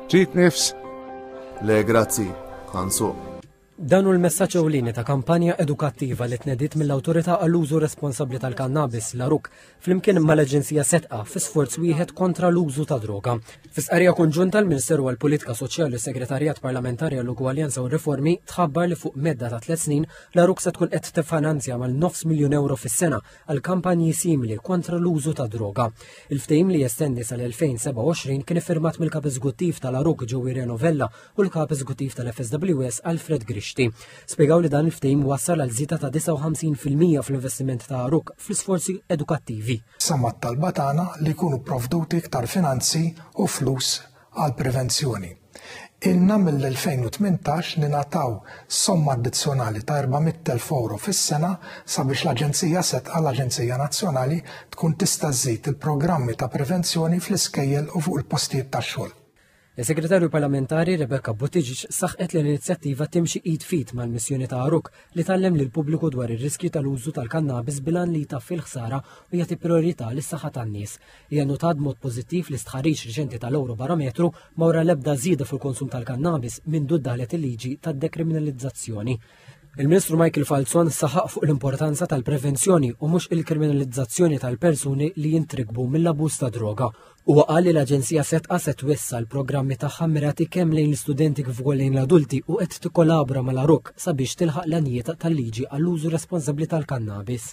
Ġit nifs. Le, grazzi, ħansu. Dan hu l-messaġġ ewlieni ta' kampanja edukattiva li tnediet mill-Awtorità għall-użu responsabbli tal-kannabis l-Aruk flimkien mal-Aġenzija Setqa fi sforz wieħed kontra l-użu ta' droga. Fis-qarrija konġunta l-Ministeru għall-Politika Soċjali u Segretarjat Parlamentari għall-Ugwaljanza u Riformi tħabbar li fuq medda ta' 3 snin l-Aruk se tkun qed tiffinanzja mal-9 miljun euro fis-sena għal kampanji simili kontra l-użu ta' droga. Il-ftehim li jestendi sal-2027 kien iffirmat mill-Kap Eżekuttiv tal-Aruk Ġewwie Novella u l-Kap Eżekuttiv tal-FSWS Alfred Grixti. Spjegaw li dan il-ftehim wassal għal żieda ta' 59% fl-investiment ta' Aruk fl-isforzi edukattivi. Sammat talba tagħna li jkunu provduti iktar finanzi u flus għal prevenzjoni. Ilna mill-2018 ningħataw somma addizzjonali ta' 400,000 euro fis-sena sabiex l-Aġenzija Setqa l-Aġenzija Nazzjonali tkun tista' żżid il-programmi ta' prevenzjoni fl-iskejjel u fuq il-postijiet tax-xogħol. Il-Segretarju Parlamentari Rebecca Buttigieg saħqet li l-inizjattiva timxi id fit mal-missjoni ta' Aruk li tallem lil pubbliku dwar ir-riskju tal-użu tal-kannabis bilan li jtaffi l-ħsara u jagħti priorità lis-saħħa tan-nies. Hija notat mod pożittiv li stħarriġ riċenti tal-Eurobarometru ma wara l-ebda żieda fil-konsum tal-kannabis minn daħlet il-liġi tad-dekriminalizzazzjoni. Il-Ministru Michael Falzon saħaq fuq l-importanza tal-prevenzjoni u mhux il-kriminalizzazzjoni tal-persuni li jintrikbu mill-abuż ta' droga. Huwa qal li l-Aġenzija Setqa se twessa l-programmi tagħha mirati kemm lejn l-istudenti kif ukoll lejn l-adulti u qed tikkolabra mal-Aruk sabiex tilħaq l-anijiet tal-liġi għall-użu responsabbli tal-kannabis.